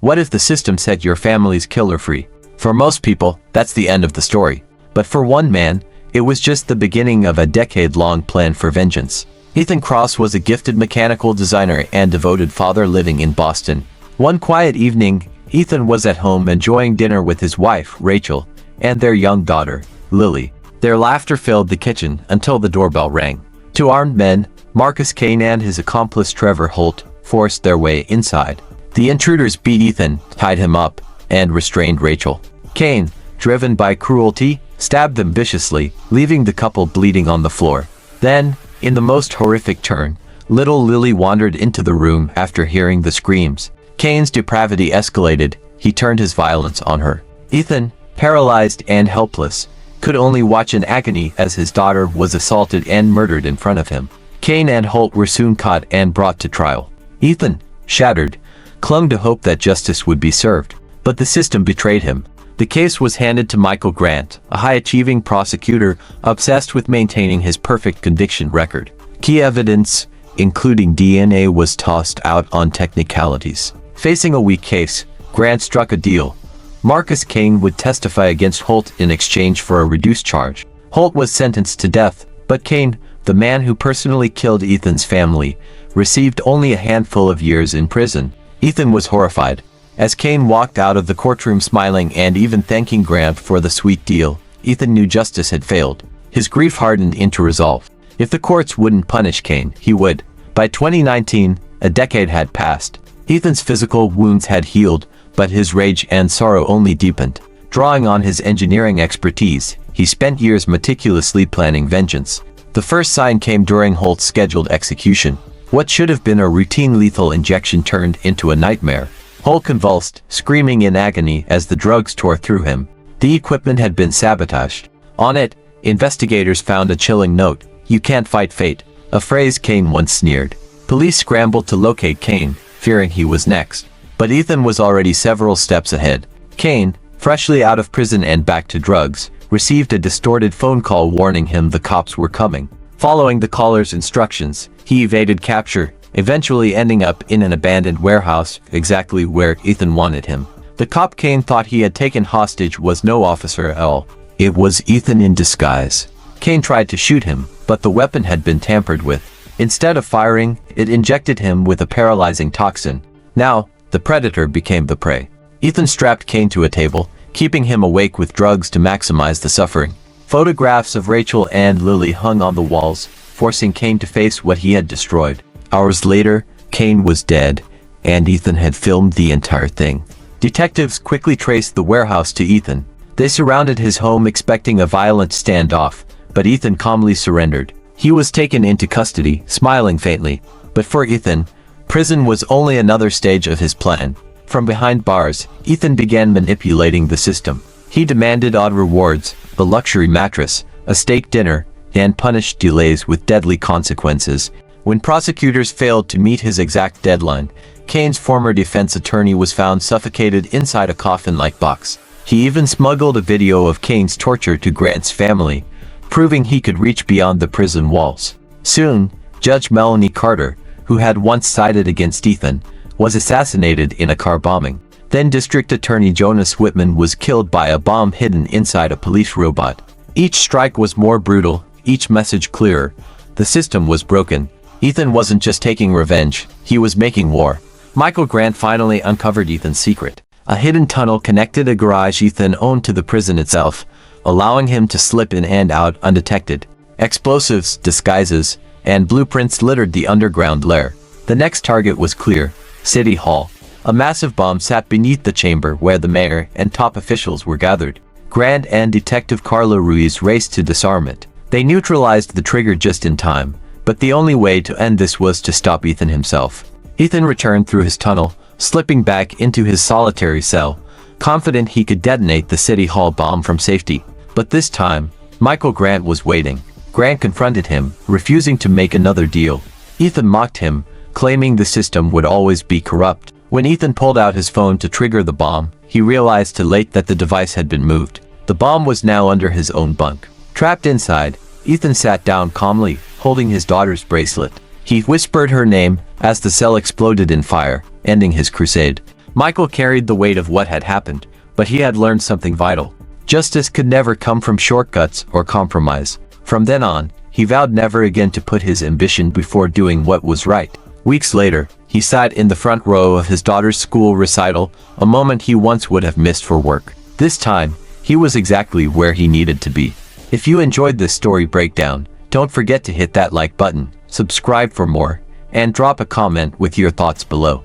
What if the system set your family's killer free? For most people, that's the end of the story. But for one man, it was just the beginning of a decade-long plan for vengeance. Ethan Cross was a gifted mechanical designer and devoted father living in Boston. One quiet evening, Ethan was at home enjoying dinner with his wife, Rachel, and their young daughter, Lily. Their laughter filled the kitchen until the doorbell rang. Two armed men, Marcus Kane and his accomplice Trevor Holt, forced their way inside. The intruders beat Ethan, tied him up, and restrained Rachel. Kane, driven by cruelty, stabbed them viciously, leaving the couple bleeding on the floor. Then, in the most horrific turn, little Lily wandered into the room after hearing the screams. Kane's depravity escalated. He turned his violence on her. Ethan, paralyzed and helpless, could only watch in agony as his daughter was assaulted and murdered in front of him. Kane and Holt were soon caught and brought to trial. Ethan, shattered, clung to hope that justice would be served. But the system betrayed him. The case was handed to Michael Grant, a high-achieving prosecutor obsessed with maintaining his perfect conviction record. Key evidence, including DNA, was tossed out on technicalities. Facing a weak case, Grant struck a deal. Marcus Kane would testify against Holt in exchange for a reduced charge. Holt was sentenced to death, but Kane, the man who personally killed Ethan's family, received only a handful of years in prison. Ethan was horrified. As Kane walked out of the courtroom smiling and even thanking Grant for the sweet deal, Ethan knew justice had failed. His grief hardened into resolve. If the courts wouldn't punish Kane, he would. By 2019, a decade had passed. Ethan's physical wounds had healed, but his rage and sorrow only deepened. Drawing on his engineering expertise, he spent years meticulously planning vengeance. The first sign came during Holt's scheduled execution. What should have been a routine lethal injection turned into a nightmare. Holt convulsed, screaming in agony as the drugs tore through him. The equipment had been sabotaged. On it, investigators found a chilling note: "You can't fight fate," a phrase Kane once sneered. Police scrambled to locate Kane, fearing he was next. But Ethan was already several steps ahead. Kane, freshly out of prison and back to drugs, received a distorted phone call warning him the cops were coming. Following the caller's instructions, he evaded capture, eventually ending up in an abandoned warehouse, exactly where Ethan wanted him. The cop Kane thought he had taken hostage was no officer at all. It was Ethan in disguise. Kane tried to shoot him, but the weapon had been tampered with. Instead of firing, it injected him with a paralyzing toxin. Now, the predator became the prey. Ethan strapped Kane to a table, keeping him awake with drugs to maximize the suffering. Photographs of Rachel and Lily hung on the walls, forcing Kane to face what he had destroyed. Hours later, Kane was dead, and Ethan had filmed the entire thing. Detectives quickly traced the warehouse to Ethan. They surrounded his home expecting a violent standoff, but Ethan calmly surrendered. He was taken into custody, smiling faintly. But for Ethan, prison was only another stage of his plan. From behind bars, Ethan began manipulating the system. He demanded odd rewards, a luxury mattress, a steak dinner, and punished delays with deadly consequences. When prosecutors failed to meet his exact deadline, Kane's former defense attorney was found suffocated inside a coffin-like box. He even smuggled a video of Kane's torture to Grant's family, proving he could reach beyond the prison walls. Soon, Judge Melanie Carter, who had once sided against Ethan, was assassinated in a car bombing. Then District Attorney Jonas Whitman was killed by a bomb hidden inside a police robot. Each strike was more brutal, each message clearer. The system was broken. Ethan wasn't just taking revenge, he was making war. Michael Grant finally uncovered Ethan's secret. A hidden tunnel connected a garage Ethan owned to the prison itself, allowing him to slip in and out undetected. Explosives, disguises, and blueprints littered the underground lair. The next target was clear: City Hall. A massive bomb sat beneath the chamber where the mayor and top officials were gathered. Grant and Detective Carla Ruiz raced to disarm it. They neutralized the trigger just in time, but the only way to end this was to stop Ethan himself. Ethan returned through his tunnel, slipping back into his solitary cell, confident he could detonate the City Hall bomb from safety. But this time, Michael Grant was waiting. Grant confronted him, refusing to make another deal. Ethan mocked him, claiming the system would always be corrupt. When Ethan pulled out his phone to trigger the bomb, he realized too late that the device had been moved. The bomb was now under his own bunk. Trapped inside, Ethan sat down calmly, holding his daughter's bracelet. He whispered her name as the cell exploded in fire, ending his crusade. Michael carried the weight of what had happened, but he had learned something vital. Justice could never come from shortcuts or compromise. From then on, he vowed never again to put his ambition before doing what was right. Weeks later, he sat in the front row of his daughter's school recital, a moment he once would have missed for work. This time, he was exactly where he needed to be. If you enjoyed this story breakdown, don't forget to hit that like button, subscribe for more, and drop a comment with your thoughts below.